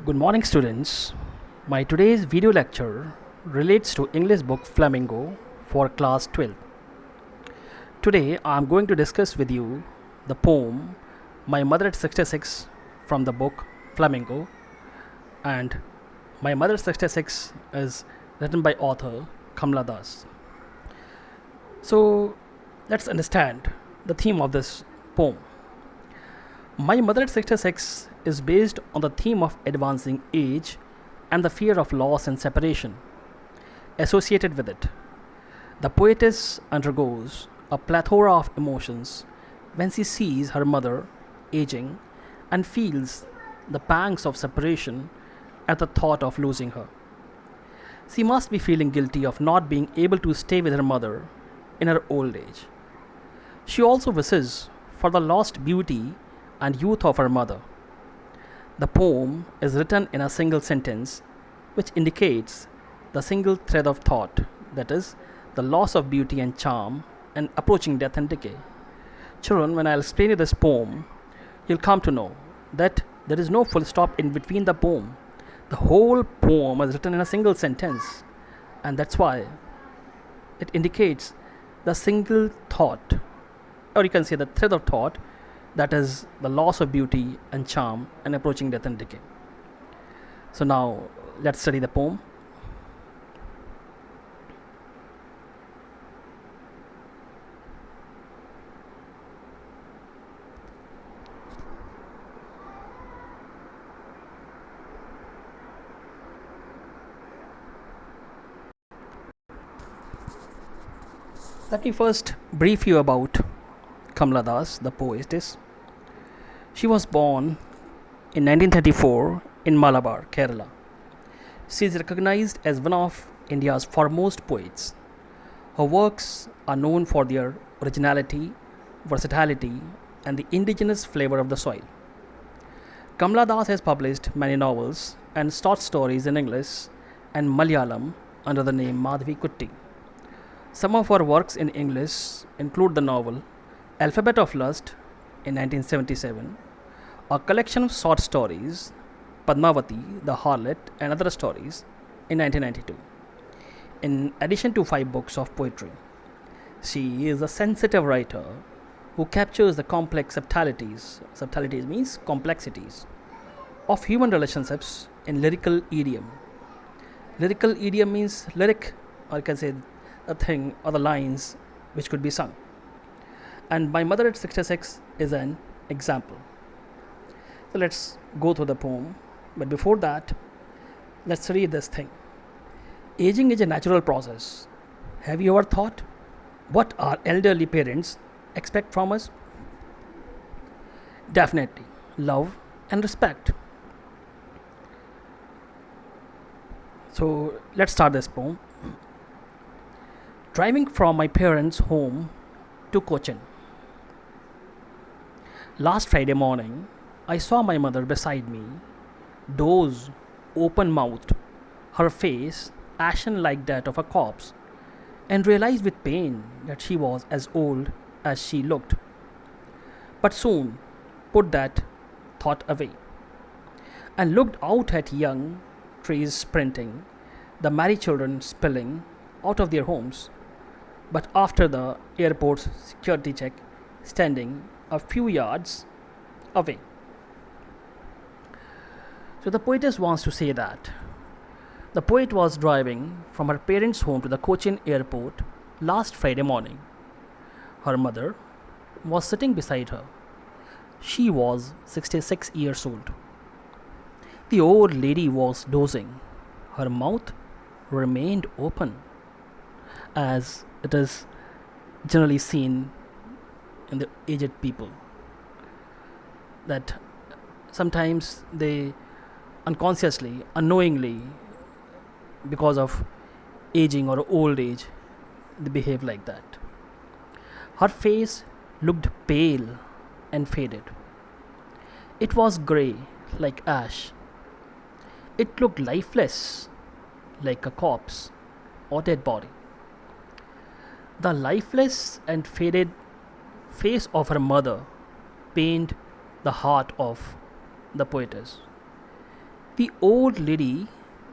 Good morning, students. My today's video lecture relates to English book Flamingo for class 12. Today I am going to discuss with you the poem My Mother at 66 from the book Flamingo, and My Mother at 66 is written by author KAMALA Das. So let's understand the theme of this poem. My Mother at 66 is based on the theme of advancing age and the fear of loss and separation associated with it. The poetess undergoes a plethora of emotions when she sees her mother aging and feels the pangs of separation at the thought of losing her. She must be feeling guilty of not being able to stay with her mother in her old age. She also wishes for the lost beauty and youth of her mother. The poem is written in a single sentence which indicates the single thread of thought, that is, the loss of beauty and charm and approaching death and decay. Children, when I'll explain you this poem, you'll come to know that there is no full stop in between the poem. The whole poem is written in a single sentence, and that's why it indicates the single thought, or you can say the thread of thought, that is the loss of beauty and charm and approaching death and decay. So now let's study the poem. Let me first brief you about KAMALA Das, the poetess. She was born in 1934 in Malabar, Kerala. She is recognized as one of India's foremost poets. Her works are known for their originality, versatility, and the indigenous flavor of the soil. KAMALA Das has published many novels and short stories in English and Malayalam under the name Madhavi Kutti. Some of her works in English include the novel Alphabet of Lust in 1977, a collection of short stories, Padmavati, the Harlot, and other stories in 1992, in addition to 5 books of poetry. She is a sensitive writer who captures the complex subtleties means complexities, of human relationships in lyrical idiom. Lyrical idiom means lyric, or you can say a thing or the lines which could be sung. And My Mother at 66 is an example. So let's go through the poem. But before that, let's read this thing. Aging is a natural process. Have you ever thought what our elderly parents expect from us? Definitely love and respect. So let's start this poem. Driving from my parents' home to Cochin. Last Friday morning, I saw my mother beside me, dozed, open mouthed, her face ashen like that of a corpse, and realized with pain that she was as old as she looked. But soon put that thought away and looked out at young trees sprinting, the merry children spilling out of their homes, but after the airport's security check, standing a few yards away. So the poetess wants to say that the poet was driving from her parents' home to the Cochin airport last Friday morning. Her mother was sitting beside her. She was 66 years old. The old lady was dozing. Her mouth remained open, as it is generally seen in the aged people, that sometimes they unconsciously, unknowingly, because of aging or old age, they behave like that. Her face looked pale and faded. It was grey like ash. It looked lifeless like a corpse or dead body. The lifeless and faded face of her mother pained the heart of the poetess. The old lady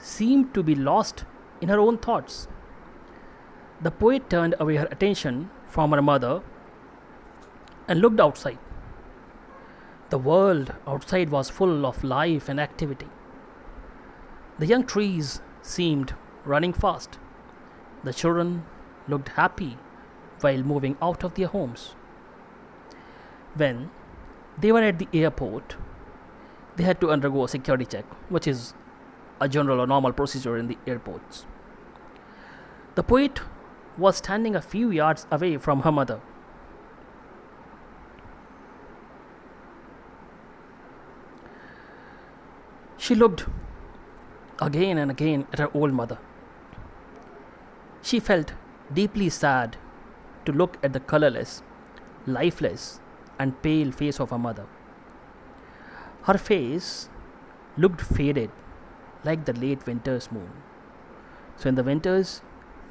seemed to be lost in her own thoughts. The poet turned away her attention from her mother and looked outside. The world outside was full of life and activity. The young trees seemed running fast. The children looked happy while moving out of their homes. When they were at the airport, they had to undergo a security check, which is a general or normal procedure in the airports. The poet was standing a few yards away from her mother. She looked again and again at her old mother. She felt deeply sad to look at the colorless, lifeless, and pale face of her mother. Her face looked faded like the late winter's moon. So in the winters,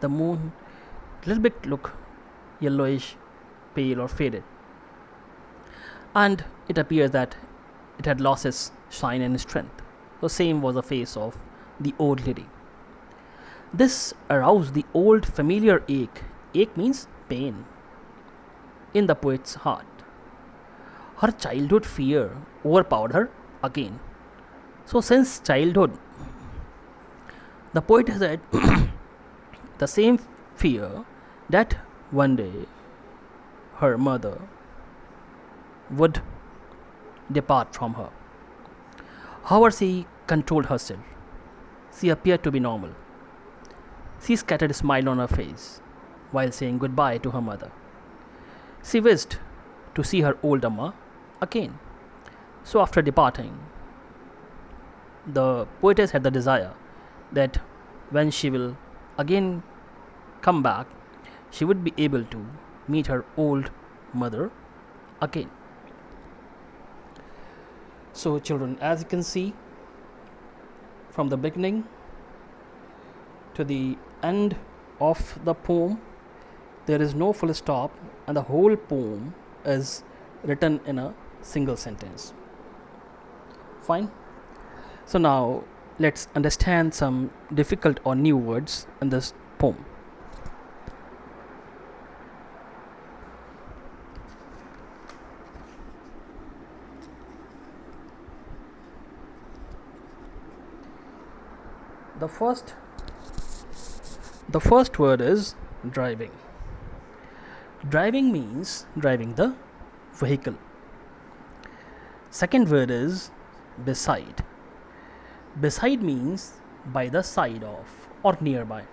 the moon a little bit look yellowish, pale or faded. And it appears that it had lost its shine and strength. The same was the face of the old lady. This aroused the old familiar ache. Ache means pain in the poet's heart. Her childhood fear overpowered her again. So, since childhood, the poet has had the same fear that one day her mother would depart from her. However, she controlled herself. She appeared to be normal. She scattered a smile on her face while saying goodbye to her mother. She wished to see her old Amma again. So, after departing, the poetess had the desire that when she will again come back, she would be able to meet her old mother again. So, children, as you can see, from the beginning to the end of the poem, there is no full stop, and the whole poem is written in a single sentence. Fine. So, now let's understand some difficult or new words in this poem. The first word is driving. Driving means driving the vehicle. Second word is beside. Beside means by the side of or nearby.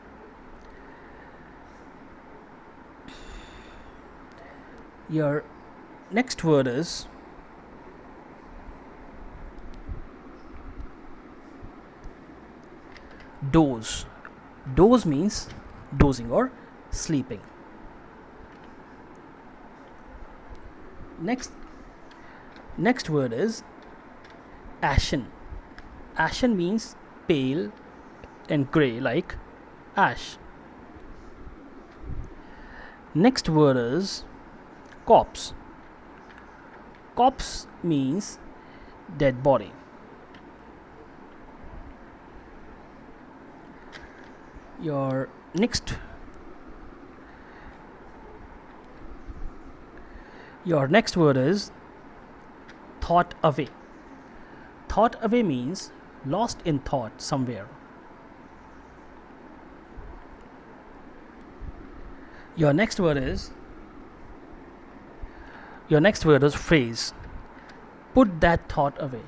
Your next word is doze. Doze means dozing or sleeping. Next word is ashen. Ashen means pale and grey like ash. Next word is corpse. Corpse means dead body. Your next word is thought away. Thought away means lost in thought somewhere. Your next word is phrase. Put that thought away.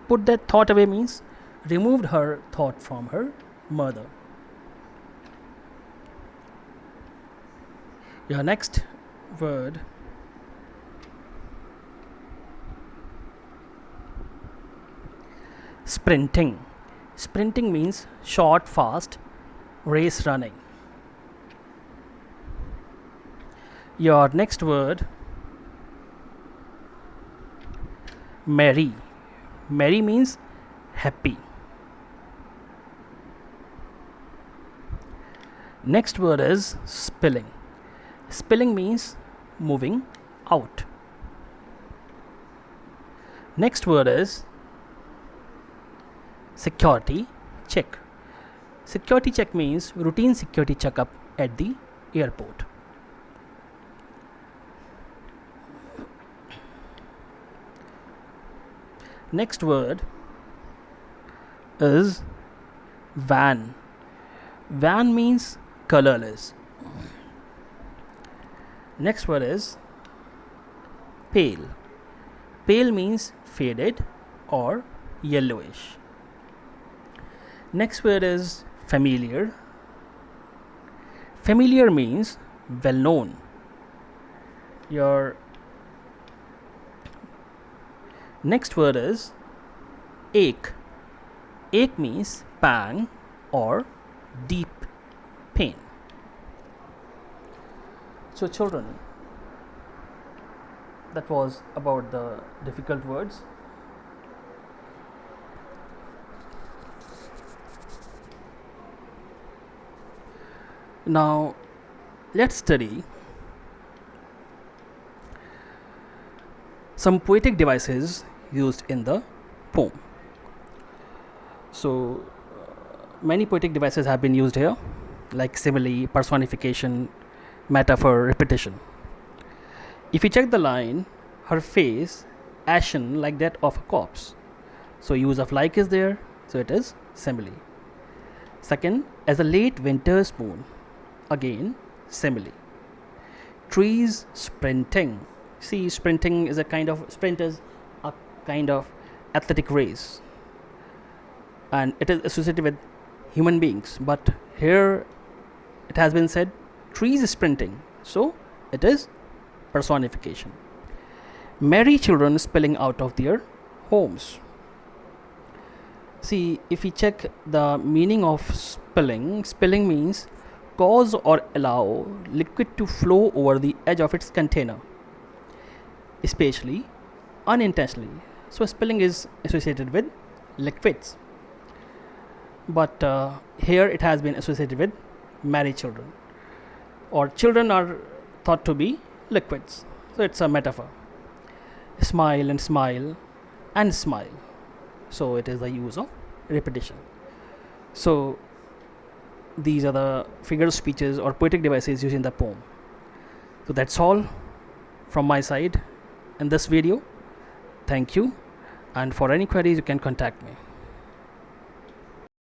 Put that thought away means removed her thought from her mother. Your next word sprinting. Sprinting means short, fast, race running. Your next word merry. Merry means happy. Next word is spilling. Spilling means moving out. Next word is security check. Security check means routine security checkup at the airport. Next word is van. Van means colorless. Next word is pale. Pale means faded or yellowish. Next word is familiar. Familiar means well known. Your next word is ache. Ache means pang or deep pain. So children, that was about the difficult words. Now let's study some poetic devices used in the poem. So many poetic devices have been used here, like simile, personification, metaphor, repetition. If you check the line, her face ashen like that of a corpse. So use of like is there, so it is simile. Second, as a late winter's moon, again simile. Trees sprinting. See, sprinting is a kind of athletic race, and it is associated with human beings, but here it has been said trees sprinting, so it is personification. Merry children spilling out of their homes. See, if we check the meaning of spilling means cause or allow liquid to flow over the edge of its container, especially unintentionally. So spilling is associated with liquids, but here it has been associated with merry children, or children are thought to be liquids, so it's a metaphor. Smile and smile and smile, so it is the use of repetition. So these are the figure of speeches or poetic devices used in the poem. So that's all from my side in this video. Thank you, and for any queries you can contact me.